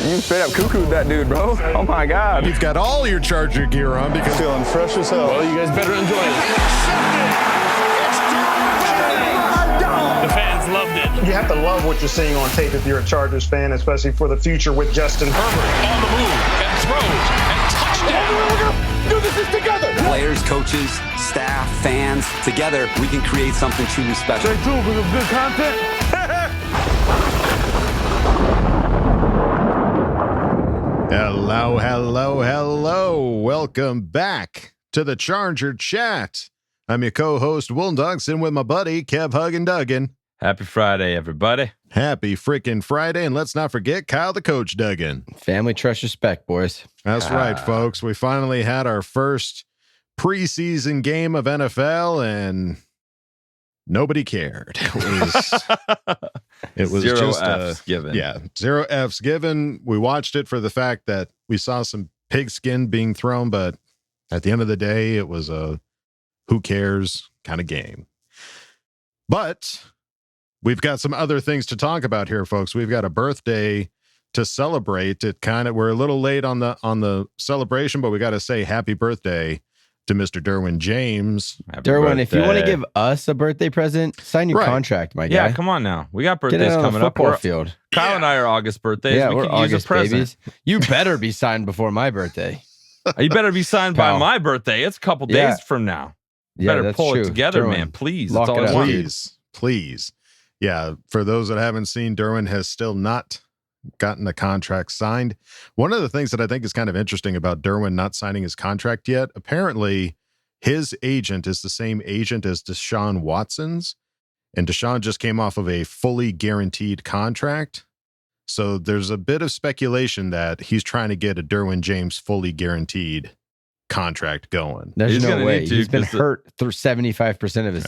You straight up cuckooed that dude, bro. Oh my God. You've got all your Charger gear on because feeling fresh as hell. Well, you guys better enjoy it. The fans loved it. You have to love what you're seeing on tape if you're a Chargers fan, especially for the future with Justin Herbert. On the move and throws and touchdown. Do this is together. Players, coaches, staff, fans, together we can create something truly special. Stay tuned for some good content. Hello. Welcome back to the Charger Chat. I'm your co-host, Will Dugson, with my buddy, Kev Huggin Duggan. Happy Friday, everybody. Happy freaking Friday, and let's not forget Kyle the Coach Duggan. Family, trust, respect, boys. That's right, folks. We finally had our first preseason game of NFL, and nobody cared. It was Zero just F's given. Yeah, 0 F's given. We watched it for the fact that we saw some pigskin being thrown, but at the end of the day, it was a who cares kind of game. But we've got some other things to talk about here, folks. We've got a birthday to celebrate. We're a little late on the celebration, but we got to say happy birthday to Mr. Darwin James. Darwin, if you want to give us a birthday present, sign your contract, my guy. Yeah, come on now. We got birthdays coming up. Field. Kyle and I are August birthdays. Yeah, we're August babies. You better be signed before my birthday. You better be signed by my birthday. It's a couple days from now. You better pull it together, Darwin, man. Please. Lock That's all it I up. want. Please. Yeah, for those that haven't seen, Darwin has still not gotten a contract signed. One of the things that I think is kind of interesting about Darwin not signing his contract yet, apparently his agent is the same agent as Deshaun Watson's, and Deshaun just came off of a fully guaranteed contract. So there's a bit of speculation that he's trying to get a Darwin James fully guaranteed contract going. There's no way. He's been hurt through 75% of his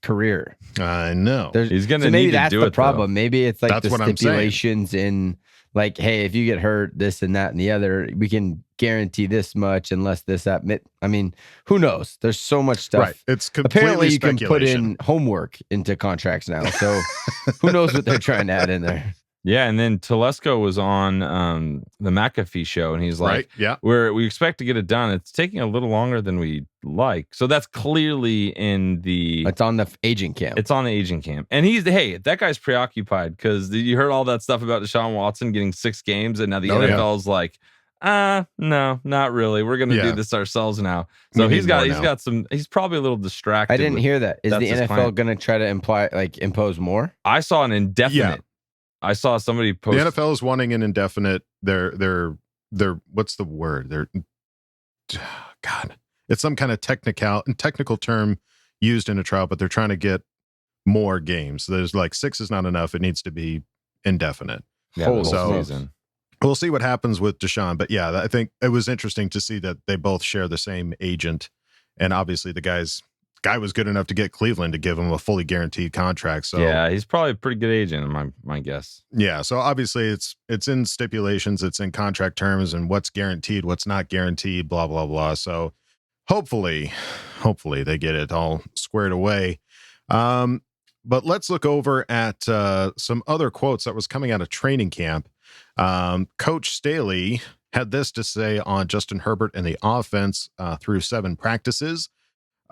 career. I know. He's going to maybe need to that's do the it, problem. though. Maybe it's like That's the what I'm stipulations in like, hey, if you get hurt, this and that and the other, we can guarantee this much unless this, that. I mean, who knows? There's so much stuff. Right. It's completely apparently you can put speculation. in homework into contracts now. So who knows what they're trying to add in there. Yeah, and then Telesco was on the McAfee show, and he's like, we expect to get it done. It's taking a little longer than we like. So that's clearly it's on the agent camp. It's on the agent camp. And that guy's preoccupied because you heard all that stuff about Deshaun Watson getting 6 games, and now the NFL's like, no, not really. We're going to do this ourselves now. So he's probably a little distracted. I didn't hear that. Is the NFL going to try to impose more? I saw an indefinite. Yeah. I saw somebody post. The NFL is wanting an indefinite. They're what's the word? It's some kind of technical term used in a trial, but they're trying to get more games. There's like 6 is not enough. It needs to be indefinite. Yeah, so we'll see what happens with Deshaun. But yeah, I think it was interesting to see that they both share the same agent, and obviously the guy was good enough to get Cleveland to give him a fully guaranteed contract. So yeah, he's probably a pretty good agent, my guess. Yeah, so obviously it's in stipulations, it's in contract terms, and what's guaranteed, what's not guaranteed, blah blah blah. So hopefully they get it all squared away. But let's look over at some other quotes that was coming out of training camp. Coach Staley had this to say on Justin Herbert and the offense through 7 practices.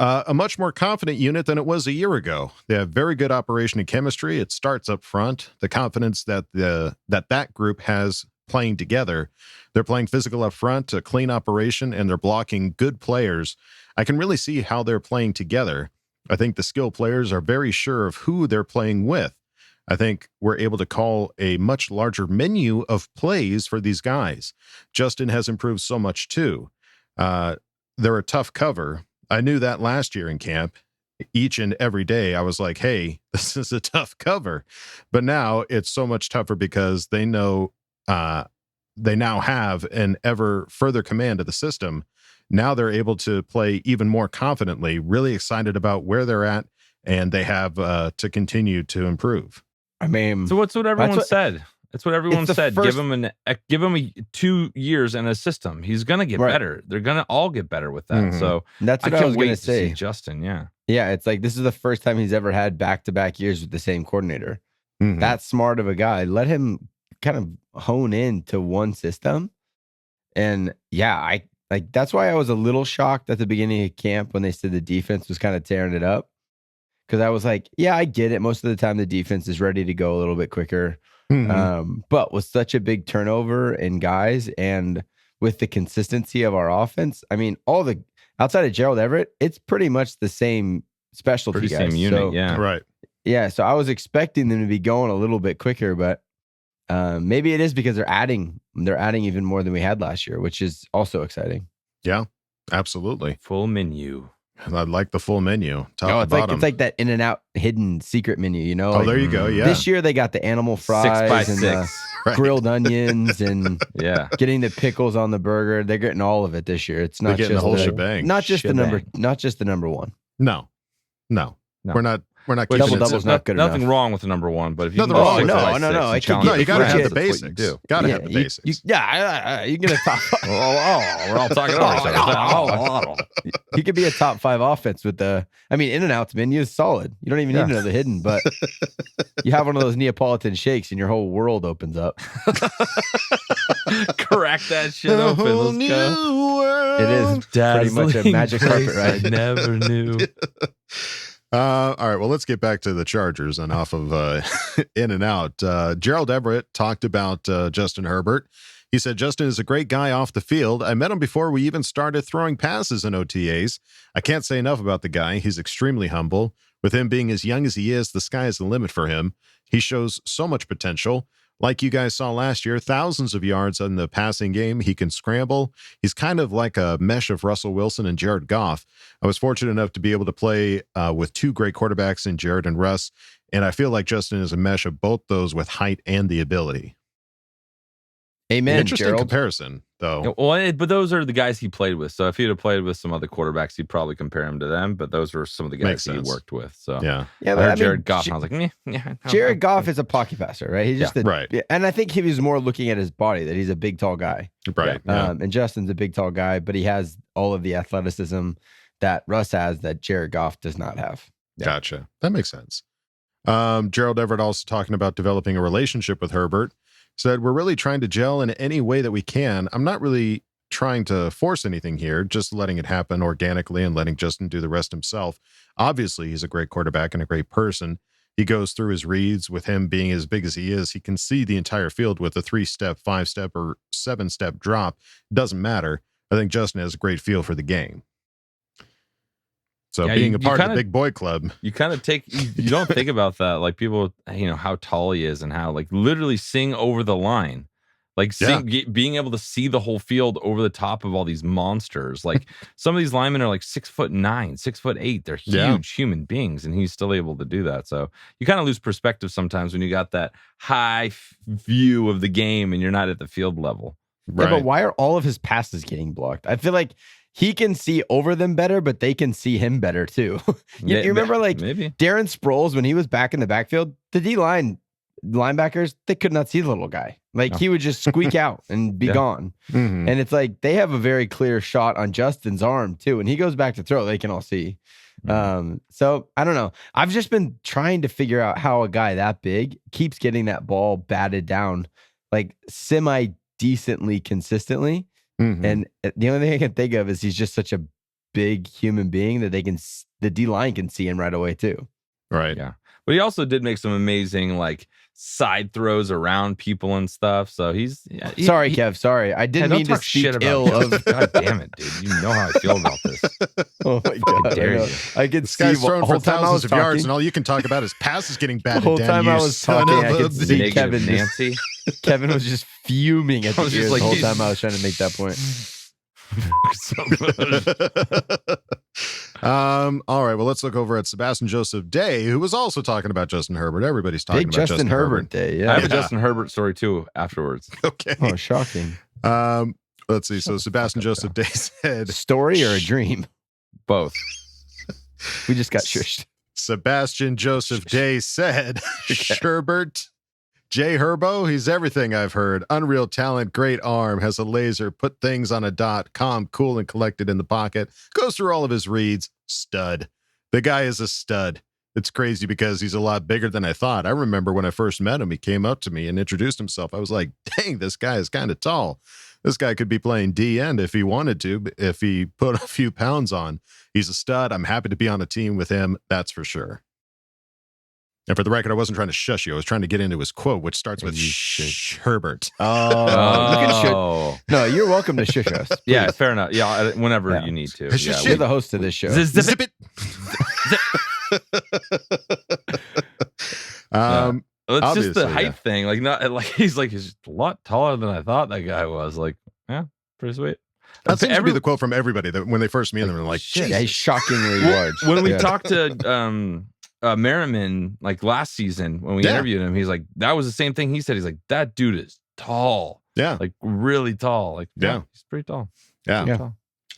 A much more confident unit than it was a year ago. They have very good operation and chemistry. It starts up front. The confidence that that group has playing together. They're playing physical up front, a clean operation, and they're blocking good players. I can really see how they're playing together. I think the skill players are very sure of who they're playing with. I think we're able to call a much larger menu of plays for these guys. Justin has improved so much too. They're a tough cover. I knew that last year in camp. Each and every day, I was like, hey, this is a tough cover. But now it's so much tougher because they know they now have an ever further command of the system. Now they're able to play even more confidently, really excited about where they're at, and they have to continue to improve. I mean, so what's what everyone said. That's what everyone said. Give him 2 years and a system. He's gonna get better. They're gonna all get better with that. Mm-hmm. So that's what I was gonna say. See Justin, yeah. It's like this is the first time he's ever had back-to-back years with the same coordinator. Mm-hmm. That smart of a guy. Let him kind of hone in to one system. And yeah, that's why I was a little shocked at the beginning of camp when they said the defense was kind of tearing it up. Because I was like, yeah, I get it. Most of the time the defense is ready to go a little bit quicker. But with such a big turnover in guys and with the consistency of our offense, I mean, outside of Gerald Everett, it's pretty much the same specialty guys. Same unit, yeah. Right. Yeah, so I was expecting them to be going a little bit quicker, but maybe it is because they're adding even more than we had last year, which is also exciting. Yeah, absolutely. Full menu. I like the full menu, top to bottom. It's like that In-N-Out hidden secret menu, you know? Oh, there you go. Yeah. This year they got the animal fries 6x6. and the grilled onions and getting the pickles on the burger. They're getting all of it this year. It's not just the whole shebang. Not just the number one. No. We're not Double double's not good enough. Nothing wrong with the number one, but if you Nothing can wrong. No. You gotta have the basics. Gotta have the basics. You can get a top. we're all talking over each other. He could be a top 5 offense with In-N-Out's menu is solid. You don't even need another hidden, but you have one of those Neapolitan shakes and your whole world opens up. Crack that shit open. Let's go. It is pretty much a magic carpet ride. I never knew. All right, well, let's get back to the Chargers and off of In-N-Out. Gerald Everett talked about Justin Herbert. He said, Justin is a great guy off the field. I met him before we even started throwing passes in OTAs. I can't say enough about the guy. He's extremely humble. With him being as young as he is, the sky is the limit for him. He shows so much potential. Like you guys saw last year, thousands of yards in the passing game. He can scramble. He's kind of like a mesh of Russell Wilson and Jared Goff. I was fortunate enough to be able to play with 2 great quarterbacks in Jared and Russ, and I feel like Justin is a mesh of both those with height and the ability. Amen, Interesting Gerald. comparison, though. Well, but those are the guys he played with. So if he'd have played with some other quarterbacks, he'd probably compare him to them. But those were some of the guys he worked with. So yeah, I heard Jared Goff, and I was like, Jared Goff is a pocket passer, right? He's just right. And I think he was more looking at his body, that he's a big, tall guy. Right. And Justin's a big, tall guy, but he has all of the athleticism that Russ has that Jared Goff does not have. Yeah. Gotcha. That makes sense. Gerald Everett also talking about developing a relationship with Herbert. Said, we're really trying to gel in any way that we can. I'm not really trying to force anything here, just letting it happen organically and letting Justin do the rest himself. Obviously, he's a great quarterback and a great person. He goes through his reads. With him being as big as he is, he can see the entire field with a 3-step, 5-step, or 7-step drop. Doesn't matter. I think Justin has a great feel for the game. So being a part of the big boy club, you kind of you don't think about that. Like people, how tall he is and how like literally seeing over the line, like being able to see the whole field over the top of all these monsters. Like some of these linemen are like 6'9", 6'8". They're huge human beings, and he's still able to do that. So you kind of lose perspective sometimes when you got that high view of the game and you're not at the field level. Right. Yeah, but why are all of his passes getting blocked? I feel like he can see over them better, but they can see him better too. you remember maybe Darren Sproles when he was back in the backfield, the linebackers, they could not see the little guy. He would just squeak out and be gone. Mm-hmm. And it's like they have a very clear shot on Justin's arm too. And he goes back to throw, they can all see. Mm-hmm. So I don't know. I've just been trying to figure out how a guy that big keeps getting that ball batted down like semi decently consistently. Mm-hmm. And the only thing I can think of is he's just such a big human being that the D-line can see him right away too. Right. Yeah. But he also did make some amazing side throws around people and stuff. So sorry, Kev. Sorry. I didn't mean to speak ill of. God damn it, dude. You know how I feel about this. Oh my God. How dare you. I could this see guy's throwing for thousands of yards, talking, and all you can talk about is passes getting batted down. The whole down. time I was talking, I could see Kevin. Nancy. Kevin was just fuming at the ears the whole time I was trying to make that point. All right, well, let's look over at Sebastian Joseph Day, who was also talking about Justin Herbert. Everybody's talking about Justin Herbert Day. Yeah, I have a Justin Herbert story too afterwards. Okay. Oh, shocking. Let's see. So Sebastian Joseph Day said, story or a dream? Both. We just got shushed. Sebastian Joseph Day said, Sherbert, Jay Herbo, he's everything I've heard. Unreal talent, great arm, has a laser, put things on a dot, calm, cool, and collected in the pocket. Goes through all of his reads. Stud. The guy is a stud. It's crazy because he's a lot bigger than I thought. I remember when I first met him, he came up to me and introduced himself. I was like, dang, this guy is kind of tall. This guy could be playing D end if he wanted to, if he put a few pounds on. He's a stud. I'm happy to be on a team with him. That's for sure. And for the record, I wasn't trying to shush you. I was trying to get into his quote, which starts with Herbert. Oh. No, you're welcome to shush us. Please. Yeah, fair enough. Yeah, whenever you need to. Yeah, we're the host of this show. Zip it. It's just the height thing. Like, not like he's a lot taller than I thought that guy was. Like, yeah, pretty sweet. That seems to be the quote from everybody that when they first meet him, they're like, yeah, he's shockingly large. When we talked to Merriman like last season when we interviewed him, he's like, that was the same thing he said. He's like, that dude is tall. Yeah, like really tall. Like, yeah, he's pretty tall. Yeah. Tall.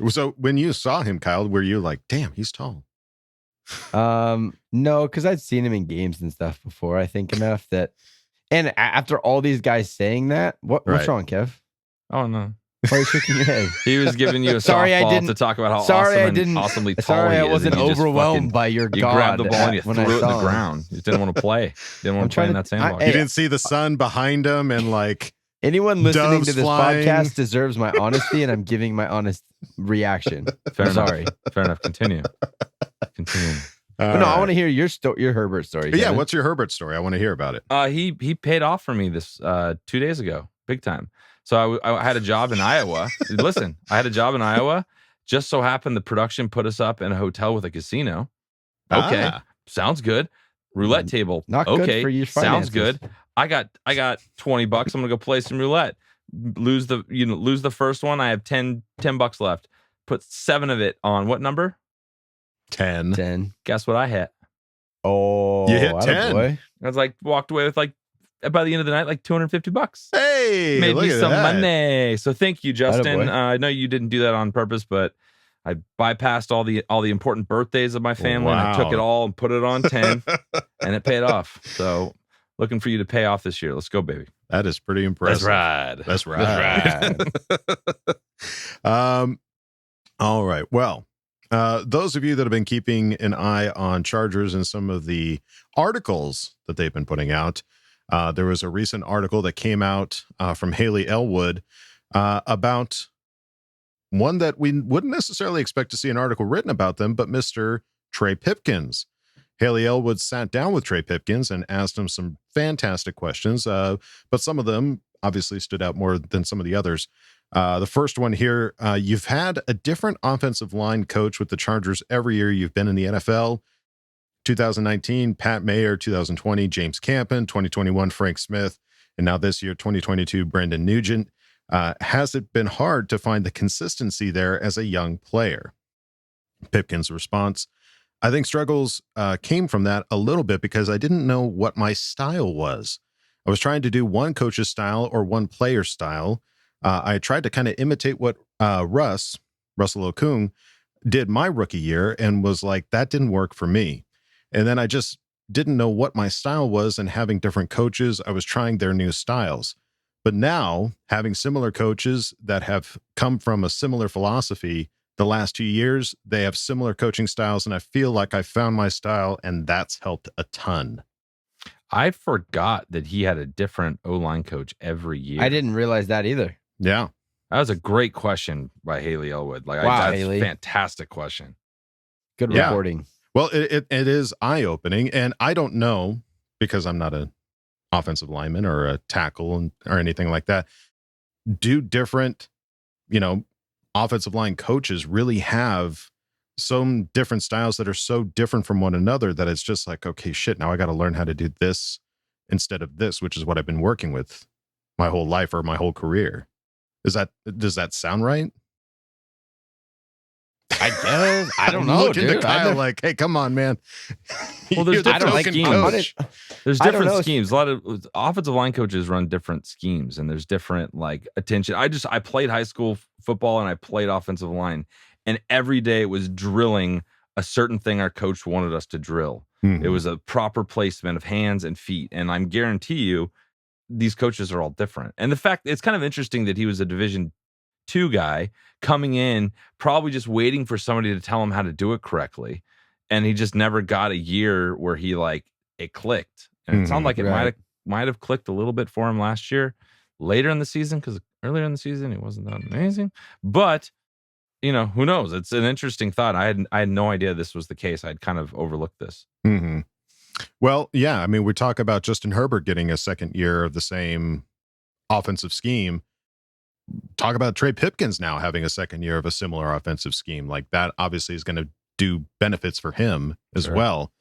So when you saw him, Kyle, were you like, damn, he's tall? No, because I'd seen him in games and stuff before. I think enough that, and after all these guys saying that, what's wrong, Kev? Oh no. Why are you shaking your head? He was giving you a softball to talk about how awesomely tall sorry, he is. I wasn't overwhelmed by your God. You grabbed the ball and you threw it in the ground. You just didn't want to play. Didn't want to play in that sandbox. You didn't see the sun behind him and like anyone listening to this podcast deserves my honesty, and I'm giving my honest reaction. Fair enough. Continue. I want to hear your Herbert story. Yeah, what's your Herbert story? I want to hear about it. He paid off for me this 2 days ago, big time. So I had a job in Iowa. Listen, I had a job in Iowa. Just so happened the production put us up in a hotel with a casino. Okay, sounds good. Roulette table. Not good for your finances. Sounds good. I got $20. I'm gonna go play some roulette. Lose the first one. I have $10 left. Put 7 of it on what number? 10. Guess what I hit? Oh, you hit 10. Boy. I was like walked away with like by the end of the night like $250. Hey, made me some that. money. So thank you, Justin. I know you didn't do that on purpose, but I bypassed all the important birthdays of my family. And I took it all and put it on 10, and it paid off. So looking for you to pay off this year. Let's go, baby. That is pretty impressive. That's right. All right. Well, those of you that have been keeping an eye on Chargers and some of the articles that they've been putting out, there was a recent article that came out from Hayley Elwood about one that we wouldn't necessarily expect to see an article written about them, but Mr. Trey Pipkins. Hayley Elwood sat down with Trey Pipkins and asked him some fantastic questions, but some of them obviously stood out more than some of the others. The first one here, you've had a different offensive line coach with the Chargers every year you've been in the NFL. 2019, Pat Mayer. 2020, James Campen. 2021, Frank Smith. And now this year, 2022, Brandon Nugent. Has it been hard to find the consistency there as a young player? Pipkins' response, I think struggles came from that a little bit because I didn't know what my style was. I was trying to do one coach's style or one player's style. I tried to kind of imitate what Russell Okung did my rookie year and was like, that didn't work for me. And then I just didn't know what my style was, and having different coaches, I was trying their new styles. But now, having similar coaches that have come from a similar philosophy the last 2 years, they have similar coaching styles, and I feel like I found my style, and that's helped a ton. I forgot that he had a different O-line coach every year. I didn't realize that either. Yeah. That was a great question by Hayley Elwood. Like, wow, that's Hayley. A fantastic question. Good reporting. Well, it is eye-opening, and I don't know, because I'm not an offensive lineman or a tackle or anything like that. Do different, offensive line coaches really have some different styles that are so different from one another that it's just like, okay, shit, now I got to learn how to do this instead of this, which is what I've been working with my whole life or my whole career. Does that sound right? I guess. I don't know, Looking dude. to Kyle like, hey, come on, man. Well, there's different schemes. There's different schemes. A lot of offensive line coaches run different schemes, and there's different like attention. I played high school football and I played offensive line, and every day it was drilling a certain thing our coach wanted us to drill. Mm-hmm. It was a proper placement of hands and feet, and I guarantee you, these coaches are all different. And the fact it's kind of interesting that he was a Division II guy coming in, probably just waiting for somebody to tell him how to do it correctly. and he just never got a year where he it clicked. And it sounded like it might have clicked a little bit for him last year, later in the season, because earlier in the season it wasn't that amazing. But who knows? It's an interesting thought. I had no idea this was the case. I'd kind of overlooked this. Mm-hmm. Well, yeah. I mean, we talk about Justin Herbert getting a second year of the same offensive scheme. Talk about Trey Pipkins now having a second year of a similar offensive scheme. Like, that obviously is going to do benefits for him as well.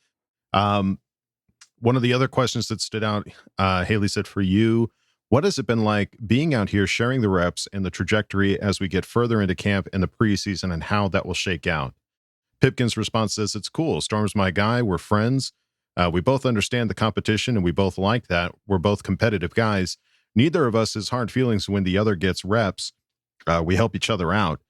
One of the other questions that stood out, Hayley said, for you, what has it been like being out here, sharing the reps and the trajectory as we get further into camp in the preseason, and how that will shake out? Pipkins' response says, it's cool. Storm's my guy. We're friends. We both understand the competition, and we both like that. We're both competitive guys. Neither of us has hard feelings when the other gets reps. We help each other out.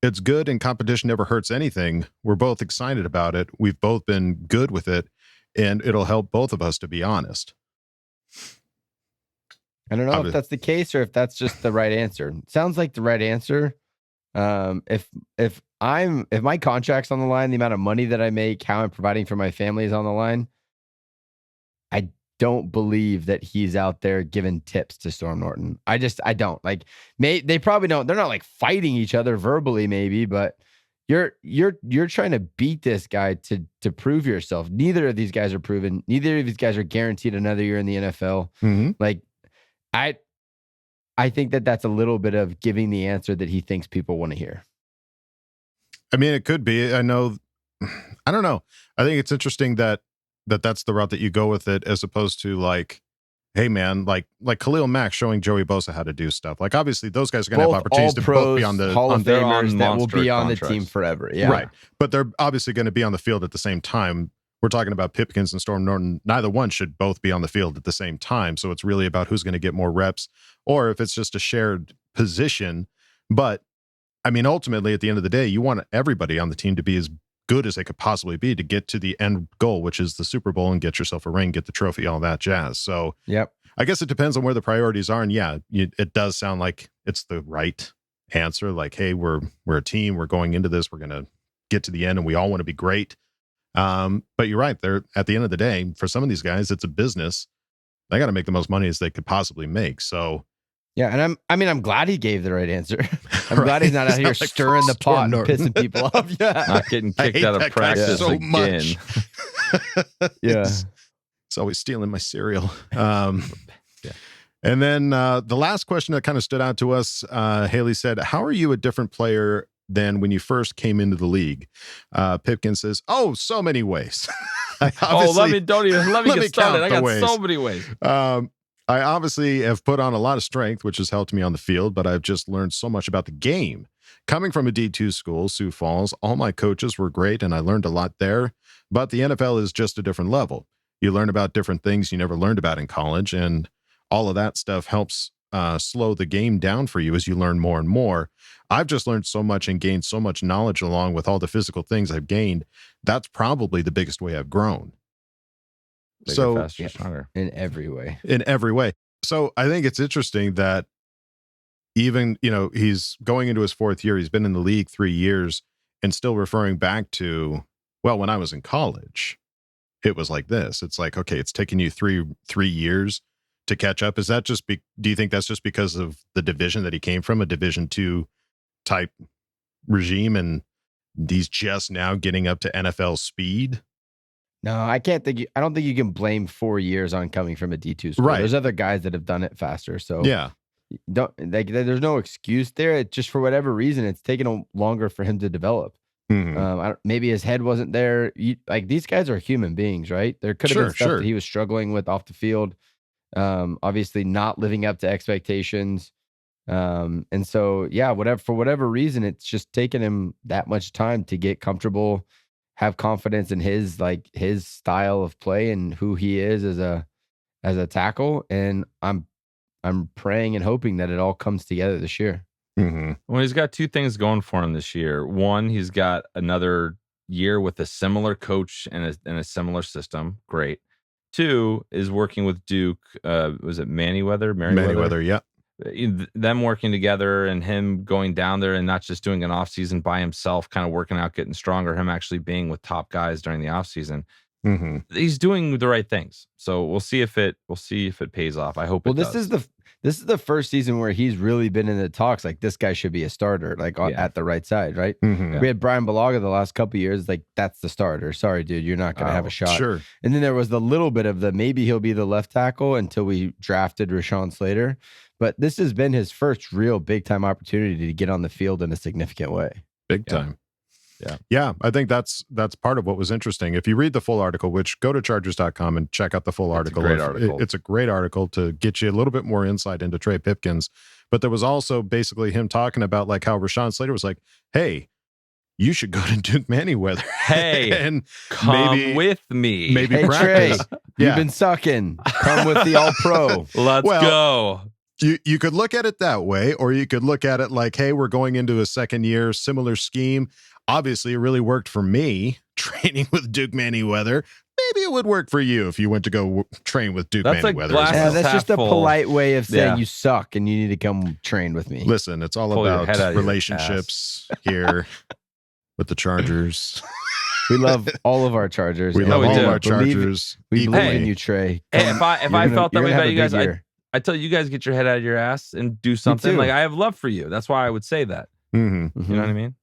It's good, and competition never hurts anything. We're both excited about it. We've both been good with it, and it'll help both of us, to be honest. I don't know if that's the case or if that's just the right answer. Sounds like the right answer. If my contract's on the line, the amount of money that I make, how I'm providing for my family is on the line, I don't believe that he's out there giving tips to Storm Norton. I don't. They probably don't. They're not fighting each other verbally, maybe, but you're trying to beat this guy to prove yourself. Neither of these guys are proven. Neither of these guys are guaranteed another year in the NFL. Mm-hmm. I think that's a little bit of giving the answer that he thinks people want to hear. I mean, it could be. I don't know. I think it's interesting that's the route that you go with it, as opposed to hey man, like Khalil Mack showing Joey Bosa how to do stuff. Obviously those guys are going to have opportunities to both be on the Hall of Famers that will be on the team forever. Yeah. Right. But they're obviously going to be on the field at the same time. We're talking about Pipkins and Storm Norton. Neither one should both be on the field at the same time. So it's really about who's going to get more reps, or if it's just a shared position. But I mean, ultimately, at the end of the day, you want everybody on the team to be as good as they could possibly be to get to the end goal, which is the Super Bowl, and get yourself a ring, get the trophy, all that jazz. So yep. I guess it depends on where the priorities are. And yeah, it does sound like it's the right answer. Hey, we're a team. We're going into this. We're going to get to the end, and we all want to be great. But you're right. They're, at the end of the day, for some of these guys, it's a business. They got to make the most money as they could possibly make. So yeah, and I'm glad he gave the right answer. I'm glad he's not out here stirring the pot and pissing people off. Yeah, not getting kicked out of practice so again. Much. Yeah, it's always stealing my cereal. And then the last question that kind of stood out to us, Hayley said, "How are you a different player than when you first came into the league?" Pipkin says, "Oh, so many ways." Let me get started. I got so many ways. I obviously have put on a lot of strength, which has helped me on the field, but I've just learned so much about the game. Coming from a D2 school, Sioux Falls, all my coaches were great, and I learned a lot there. But the NFL is just a different level. You learn about different things you never learned about in college, and all of that stuff helps slow the game down for you as you learn more and more. I've just learned so much and gained so much knowledge along with all the physical things I've gained. That's probably the biggest way I've grown. Bigger, faster, stronger. In every way. In every way. So I think it's interesting that even, he's going into his fourth year. He's been in the league 3 years and still referring back to, well, when I was in college, it was like this. It's like, okay, it's taken you three years to catch up. Is that just do you think that's just because of the division that he came from, a Division II type regime, and he's just now getting up to NFL speed? No, I don't think you can blame 4 years on coming from a D2 school. Right. There's other guys that have done it faster. So yeah, there's no excuse there. It's just, for whatever reason, it's taken longer for him to develop. Mm-hmm. Maybe his head wasn't there. These guys are human beings, right? There could have been stuff that he was struggling with off the field. Obviously not living up to expectations. And so, yeah, for whatever reason, it's just taken him that much time to get comfortable, have confidence in his style of play and who he is as a tackle. And I'm praying and hoping that it all comes together this year. Mm-hmm. Well, he's got two things going for him this year. One, he's got another year with a similar coach and a similar system. Great. Two is working with Duke. Was it Merriweather? Merriweather, yeah. them working together and him going down there and not just doing an off season by himself, kind of working out, getting stronger, him actually being with top guys during the off season. He's doing the right things. So we'll see if it pays off. I hope. Well, this is the first season where he's really been in the talks. Like, this guy should be a starter, like at the right side, right? We had Brian Balaga the last couple of years. Like, that's the starter. Sorry, dude, you're not going to have a shot. Sure. And then there was the little bit of the maybe he'll be the left tackle until we drafted Rashawn Slater. But this has been his first real big time opportunity to get on the field in a significant way. Big time. Yeah. I think that's part of what was interesting. If you read the full article, which go to Chargers.com and check out the full article. It's a great article to get you a little bit more insight into Trey Pipkins. But there was also basically him talking about like how Rashawn Slater was like, hey, you should go to Duke Manyweather. Hey, and come with me. Maybe hey, practice. Trey, you've been sucking. Come with the All-Pro. Let's go. You could look at it that way, or you could look at it like, hey, we're going into a second year, similar scheme. Obviously, it really worked for me training with Duke Manyweather. Maybe it would work for you if you went to go train with Duke Manyweather. That's just a polite way of saying you suck and you need to come train with me. Listen, it's all about relationships here with the Chargers. We love all of our Chargers. We love all of our Chargers. We believe in you, Trey. Hey, if I felt that way about you guys, I tell you guys, get your head out of your ass and do something. Like, I have love for you. That's why I would say that. You know what I mean?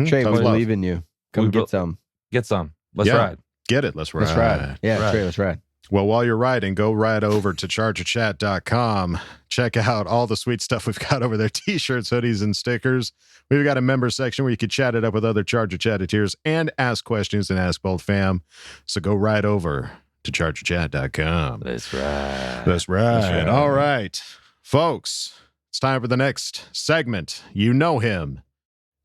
Trey, we believe in you. Come get some. Get some. Let's ride. Get it. Let's ride. Let's ride. Yeah, Trey, let's ride. Well, while you're riding, go right over to chargerchat.com. Check out all the sweet stuff we've got over there. T-shirts, hoodies, and stickers. We've got a member section where you can chat it up with other Charger Chatteteers and ask questions and ask Bold Fam. So go right over to chargerchat.com. That's right. That's right. All right. Folks, it's time for the next segment. You know him.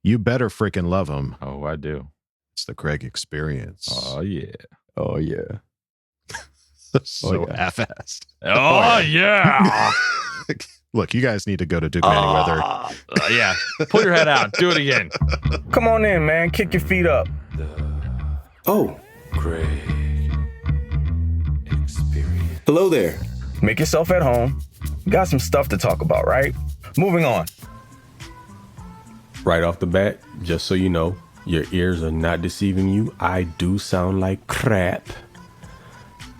You better freaking love him. Oh, I do. It's the Craig Experience. Oh, yeah. Oh, yeah. Half-assed. Oh, yeah. Look, you guys need to go to Duke Manyweather. Yeah. Pull your head out. Do it again. Come on in, man. Kick your feet up. Oh. Craig Experience. Hello there. Make yourself at home. Got some stuff to talk about, right? Moving on. Right off the bat, just so you know, your ears are not deceiving you. I do sound like crap.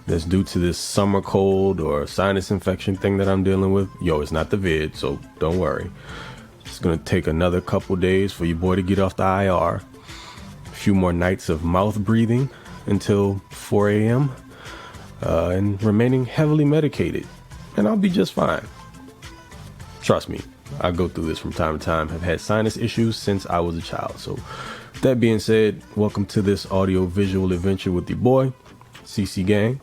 That's due to this summer cold or sinus infection thing that I'm dealing with. Yo, it's not the vid, so don't worry. It's gonna take another couple days for your boy to get off the IR. A few more nights of mouth breathing until 4 a.m. And remaining heavily medicated. And I'll be just fine. Trust me. I go through this from time to time. I've had sinus issues since I was a child. So that being said, welcome to this audio visual adventure with your boy, CC Gang.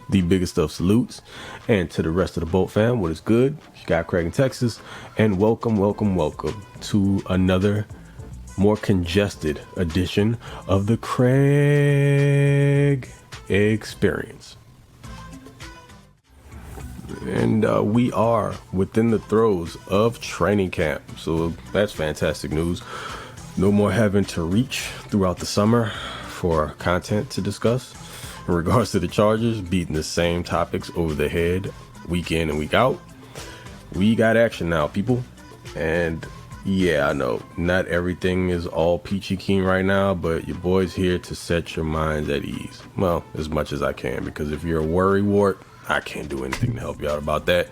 The biggest of salutes. And to the rest of the Bolt fam, what is good? You got Craig in Texas. And welcome to another more congested edition of the Craig Experience. And we are within the throes of training camp. So that's fantastic news. No more having to reach throughout the summer for content to discuss. In regards to the Chargers, beating the same topics over the head week in and week out. We got action now, people. And yeah, I know not everything is all peachy keen right now, but your boy's here to set your minds at ease. Well, as much as I can, because if you're a worry wart, I can't do anything to help you out about that.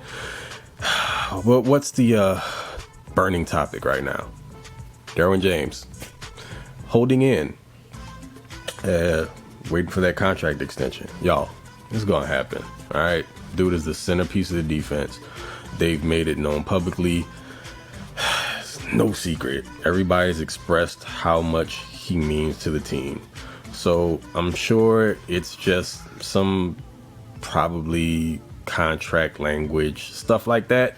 But what's the burning topic right now? Darwin James holding in, waiting for that contract extension. Y'all, it's gonna happen. All right, dude is the centerpiece of the defense. They've made it known publicly. It's no secret. Everybody's expressed how much he means to the team. So I'm sure it's just some probably contract language, stuff like that.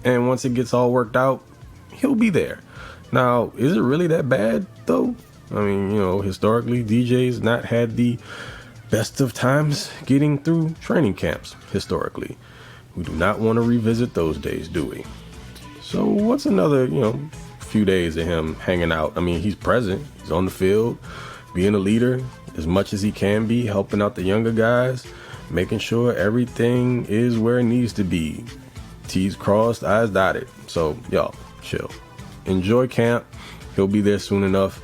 And once it gets all worked out, he'll be there. Now, is it really that bad though? I mean, you know, historically, DJ's not had the best of times getting through training camps historically. We do not want to revisit those days, do we? So what's another, few days of him hanging out? I mean, he's present, he's on the field, being a leader as much as he can be, helping out the younger guys, making sure everything is where it needs to be. T's crossed, I's dotted. So y'all chill, enjoy camp. He'll be there soon enough,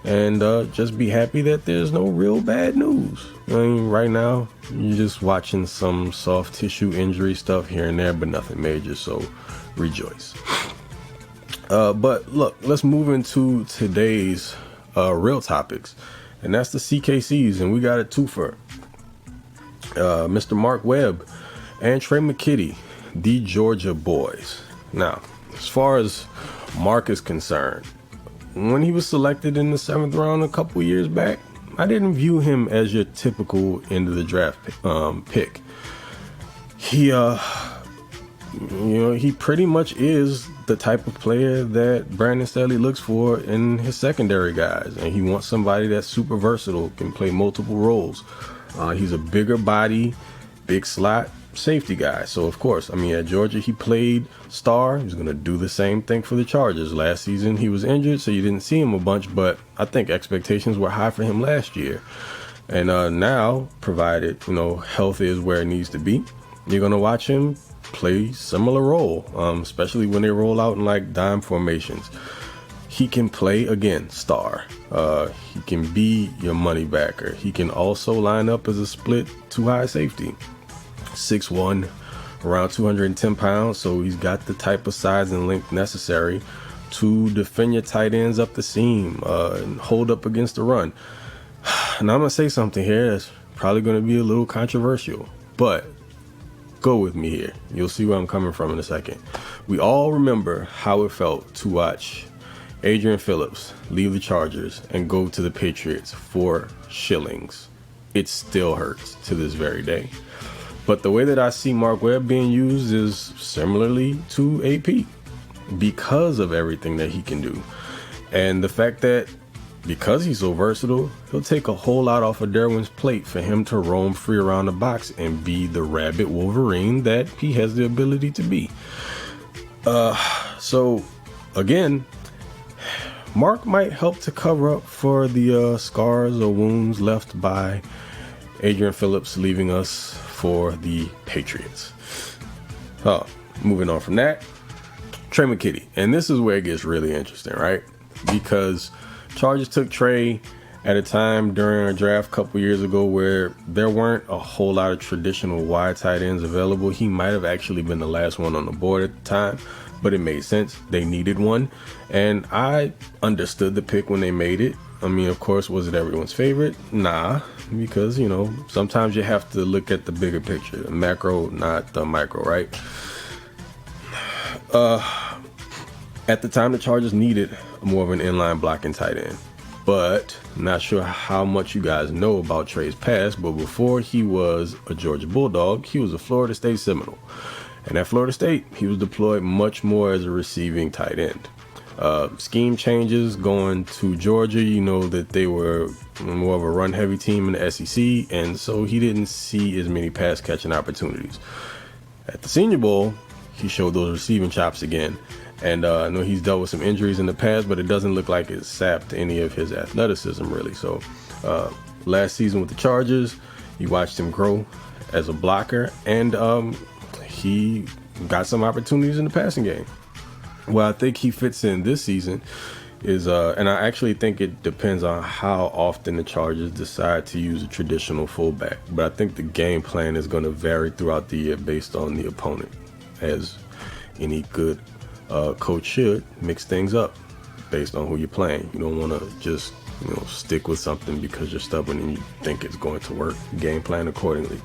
and just be happy that there's no real bad news. I mean, right now you're just watching some soft tissue injury stuff here and there, but nothing major, so rejoice. But look, let's move into today's real topics, and that's the CKCs, and we got a twofer. Mr. Mark Webb and Trey McKitty, the Georgia boys. Now, as far as Mark is concerned, when he was selected in the 7th round a couple years back, I didn't view him as your typical end of the draft pick. He he pretty much is the type of player that Brandon Staley looks for in his secondary guys, and he wants somebody that's super versatile, can play multiple roles. He's a bigger body, big slot safety guy. So of course, I mean, at Georgia he played star. He's going to do the same thing for the Chargers. Last season he was injured, so you didn't see him a bunch, but I think expectations were high for him last year. And now, provided health is where it needs to be, you're going to watch him play similar role, especially when they roll out in like dime formations. He can play, again, star. He can be your money backer. He can also line up as a split too high safety. 6'1", around 210 pounds, so he's got the type of size and length necessary to defend your tight ends up the seam and hold up against the run. And I'm going to say something here that's probably going to be a little controversial, but go with me here. You'll see where I'm coming from in a second. We all remember how it felt to watch Adrian Phillips leave the Chargers and go to the Patriots for shillings. It still hurts to this very day. But the way that I see Mark Webb being used is similarly to AP because of everything that he can do. And the fact that because he's so versatile, he'll take a whole lot off of Darwin's plate for him to roam free around the box and be the rabid Wolverine that he has the ability to be. So again, Mark might help to cover up for the scars or wounds left by Adrian Phillips leaving us for the Patriots. Moving on from that, Trey McKitty. And this is where it gets really interesting, right? Because Chargers took Trey at a time during a draft a couple years ago where there weren't a whole lot of traditional wide tight ends available. He might have actually been the last one on the board at the time, but it made sense. They needed one. And I understood the pick when they made it. I mean, of course, was it everyone's favorite? Nah, because, sometimes you have to look at the bigger picture, the macro, not the micro, right? At the time, the Chargers needed more of an inline blocking tight end. But I'm not sure how much you guys know about Trey's past, but before he was a Georgia Bulldog, he was a Florida State Seminole. And at Florida State, he was deployed much more as a receiving tight end. Scheme changes going to Georgia, that they were more of a run-heavy team in the SEC, and so he didn't see as many pass-catching opportunities. At the Senior Bowl, he showed those receiving chops again. And I know he's dealt with some injuries in the past, but it doesn't look like it sapped any of his athleticism, really. So last season with the Chargers, you watched him grow as a blocker, and he got some opportunities in the passing game. Where I think he fits in this season is, and I actually think it depends on how often the Chargers decide to use a traditional fullback. But I think the game plan is going to vary throughout the year based on the opponent, as any good coach should mix things up based on who you're playing. You don't want to just stick with something because you're stubborn and you think it's going to work. Game plan accordingly.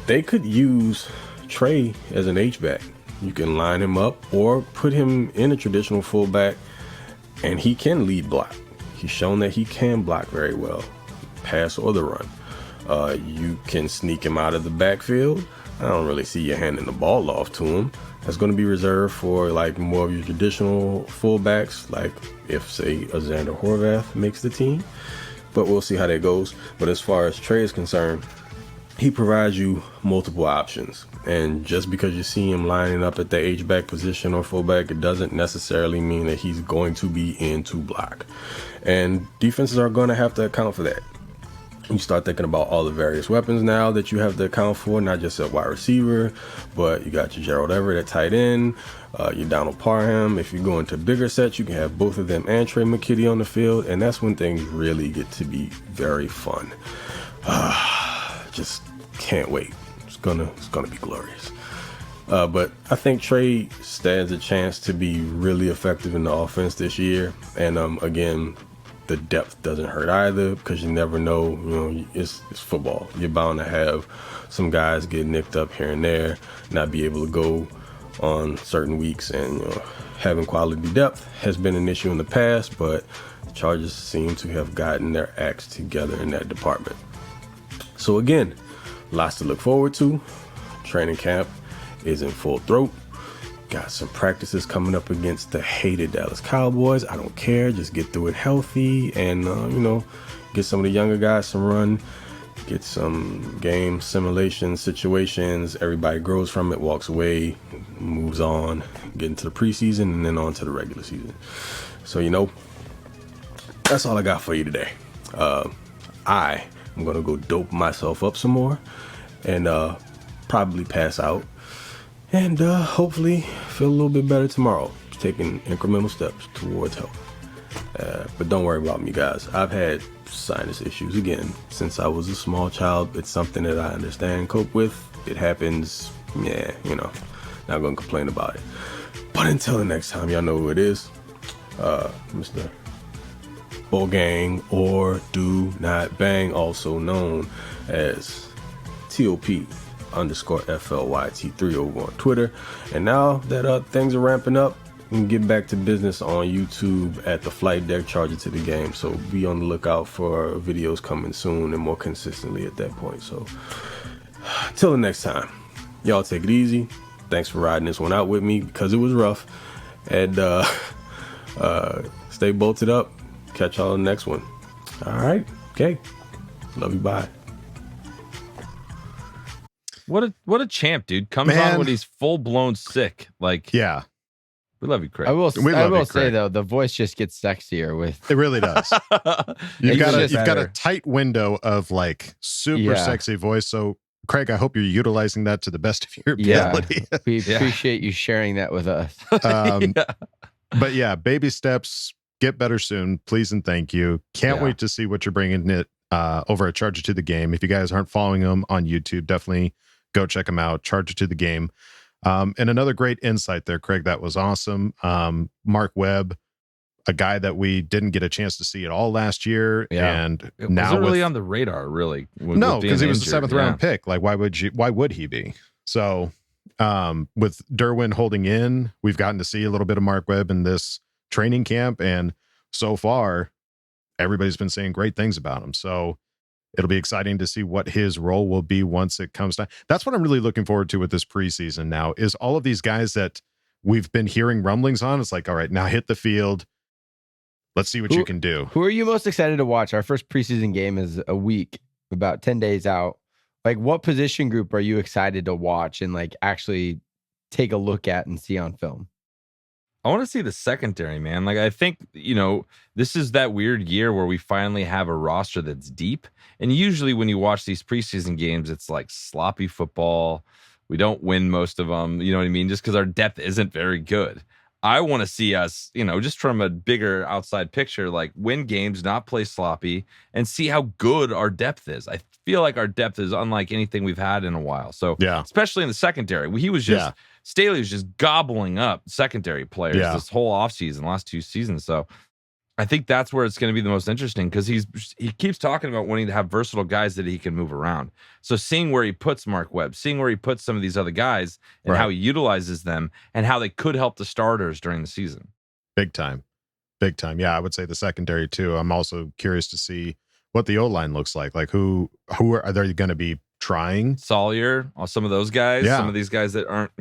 They could use Trey as an H-back. You can line him up or put him in a traditional fullback, and he can lead block. He's shown that he can block very well, pass or the run. You can sneak him out of the backfield. I don't really see you handing the ball off to him. That's going to be reserved for more of your traditional fullbacks, like if, say, a Xander Horvath makes the team. But we'll see how that goes. But as far as Trey is concerned, he provides you multiple options. And just because you see him lining up at the H-back position or fullback, it doesn't necessarily mean that he's going to be in to block. And defenses are going to have to account for that. You start thinking about all the various weapons now that you have to account for, not just a wide receiver, but you got your Gerald Everett at tight end, your Donald Parham. If you go into bigger sets, you can have both of them and Trey McKitty on the field, and that's when things really get to be very fun. Just can't wait. It's gonna be glorious. But I think Trey stands a chance to be really effective in the offense this year, and again, the depth doesn't hurt either, because you never know. It's football. You're bound to have some guys get nicked up here and there, not be able to go on certain weeks, and having quality depth has been an issue in the past, but the Chargers seem to have gotten their acts together in that department. So again, lots to look forward to. Training camp is in full throat. Got some practices coming up against the hated Dallas Cowboys. I don't care. Just get through it healthy and, get some of the younger guys some run, get some game simulation situations. Everybody grows from it, walks away, moves on, get into the preseason, and then on to the regular season. So, that's all I got for you today. I am going to go dope myself up some more and probably pass out. And hopefully feel a little bit better tomorrow. Taking incremental steps towards health. But don't worry about me, guys. I've had sinus issues again since I was a small child. It's something that I understand, cope with. It happens. Yeah, not gonna complain about it. But until the next time, y'all know who it is. Mr. Bull Gang, or Do Not Bang, also known as TOP_FLYT3 over on Twitter. And now that things are ramping up, we can get back to business on YouTube at the Flight Deck Charger to the Game. So be on the lookout for videos coming soon and more consistently at that point. So till the next time, y'all take it easy. Thanks for riding this one out with me, because it was rough. And stay bolted up. Catch y'all in the next one. All right. Okay. Love you. Bye. What a champ, dude. Comes on when he's full blown sick. Like, yeah. We love you, Craig. I will say though, the voice just gets sexier with it. Really does. You've got a tight window of like super sexy voice. So Craig, I hope you're utilizing that to the best of your ability. We appreciate you sharing that with us. But yeah, baby steps. Get better soon, please and thank you. Can't wait to see what you're bringing it over at Charger to the Game. If you guys aren't following them on YouTube, definitely go check them out. Charger to the Game. And another great insight there, Craig. That was awesome. Mark Webb, a guy that we didn't get a chance to see at all last year, and it now wasn't really on the radar, really. No, because he was the 7th round pick. Like, why would he be? So, with Darwin holding in, we've gotten to see a little bit of Mark Webb in this training camp, and so far, everybody's been saying great things about him. So it'll be exciting to see what his role will be once it comes down. That's what I'm really looking forward to with this preseason now, is all of these guys that we've been hearing rumblings on. It's like, all right, now hit the field. Let's see what you can do. Who are you most excited to watch? Our first preseason game is a week, about 10 days out. Like, what position group are you excited to watch and like actually take a look at and see on film? I want to see the secondary, man. Like, I think, this is that weird year where we finally have a roster that's deep. And usually when you watch these preseason games, it's like sloppy football. We don't win most of them. You know what I mean? Just because our depth isn't very good. I want to see us, just from a bigger outside picture, like win games, not play sloppy, and see how good our depth is. I feel like our depth is unlike anything we've had in a while. So, especially in the secondary, he was just, Staley was just gobbling up secondary players this whole offseason, last 2 seasons. So I think that's where it's going to be the most interesting, because he keeps talking about wanting to have versatile guys that he can move around. So seeing where he puts Mark Webb, seeing where he puts some of these other guys and how he utilizes them and how they could help the starters during the season. Big time. Yeah, I would say the secondary too. I'm also curious to see what the O-line looks like. Like who are they going to be trying? Sawyer, some of those guys, some of these guys that aren't,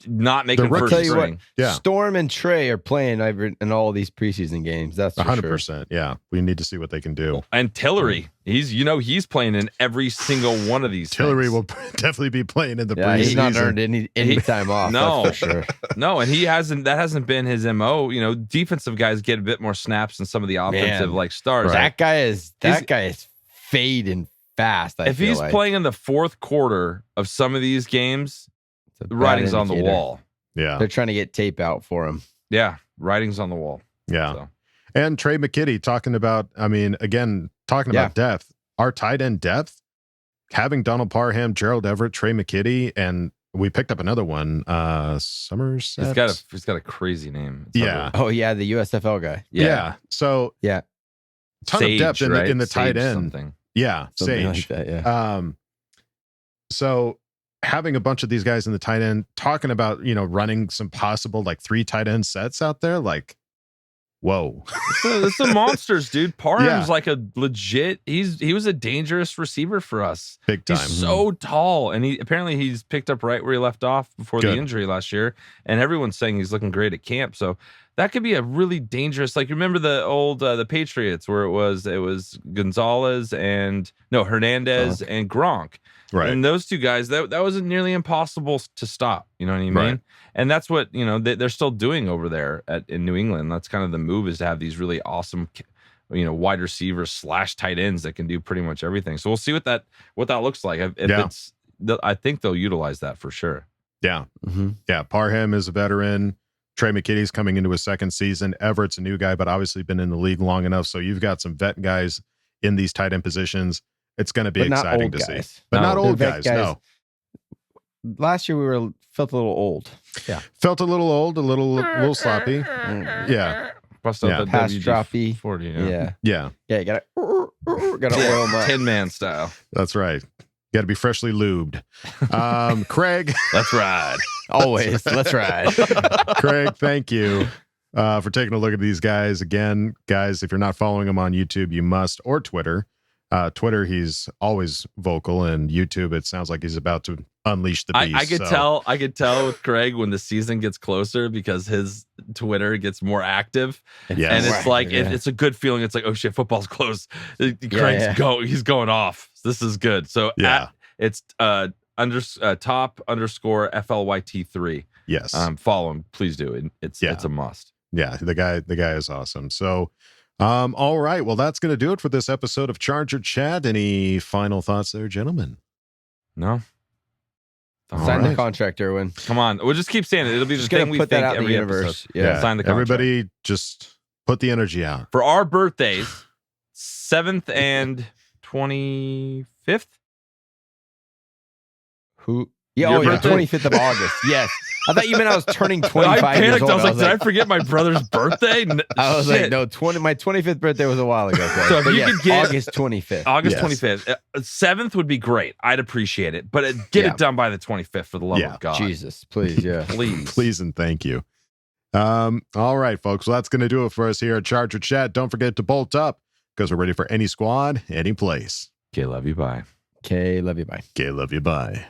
not making first string. Yeah. Storm and Trey are playing in all these preseason games. That's 100%. Sure. Yeah, we need to see what they can do. And Tillery, he's playing in every single one of these. Tillery will definitely be playing in the preseason. He's not earned any time off. No, that's for sure. No, and that hasn't been his MO. Defensive guys get a bit more snaps than some of the offensive stars. Right. That guy is fading fast. If he's playing in the fourth quarter of some of these games, the writing's on the wall. Yeah. They're trying to get tape out for him. Yeah. Writing's on the wall. Yeah. So. And Trey McKitty talking about depth, our tight end depth, having Donald Parham, Gerald Everett, Trey McKitty, and we picked up another one, Somerset. He's got a crazy name. Yeah. Oh yeah. The USFL guy. Yeah. So yeah. Ton Sage, of depth in the tight end. Something. Yeah. Something Sage. like that, yeah. So having a bunch of these guys in the tight end talking about, running some possible 3 tight end sets out there, whoa. This is monsters, dude. Parham's like a legit, he was a dangerous receiver for us. Big time. He's so tall. And he's picked up right where he left off before the injury last year. And everyone's saying he's looking great at camp. So that could be a really dangerous, remember the old the Patriots where it was Gonzalez and Hernandez and Gronk. Right. And those two guys, that wasn't nearly impossible to stop. You know what I mean? Right. And that's what, they're still doing over there in New England. That's kind of the move, is to have these really awesome, wide receivers / tight ends that can do pretty much everything. So we'll see what that looks like. I think they'll utilize that for sure. Yeah. Mm-hmm. Yeah. Parham is a veteran. Trey McKitty's coming into his second season. Everett's a new guy, but obviously been in the league long enough. So you've got some vet guys in these tight end positions. It's going to be exciting to see. But not old guys, no. Last year we felt a little old. Yeah. Felt a little old, a little sloppy. Yeah. Pass droppy. 40. Yeah. Yeah. Yeah, you gotta oil them up. 10-man style. That's right. Got to be freshly lubed. Craig. Let's ride. Always. Let's ride. Craig, thank you for taking a look at these guys. Again, guys, if you're not following him on YouTube, you must, or Twitter. Twitter, he's always vocal, and YouTube, it sounds like he's about to unleash the beast. I could tell with Craig when the season gets closer, because his Twitter gets more active. Yes. And it's it's a good feeling. It's like, oh shit, football's close. Craig's he's going off. This is good. So it's top _ FLYT3. Yes. Follow him, please do. It's a must. Yeah, the guy is awesome. So all right. Well, that's going to do it for this episode of Charger Chat. Any final thoughts there, gentlemen? No. Sign the contract, Erwin. Come on. We'll just keep saying it. It'll be just the thing we put think that out in every the universe. episode. Yeah. Sign the contract. Everybody just put the energy out. For our birthdays, 7th and 25th. Who? Yeah, 25th of August. Yes. I thought you meant I was turning 25 I panicked. years old. I was like, did I forget my brother's birthday? I was like, no, my 25th birthday was a while ago. So if you could get August 25th. August 25th. 7th would be great. I'd appreciate it. But get it done by the 25th for the love of God. Jesus, please, yeah. Please. Please and thank you. All right, folks. Well, that's going to do it for us here at Charger Chat. Don't forget to bolt up, because we're ready for any squad, any place. Okay, love you, bye. Okay, love you, bye. Okay, love you, bye.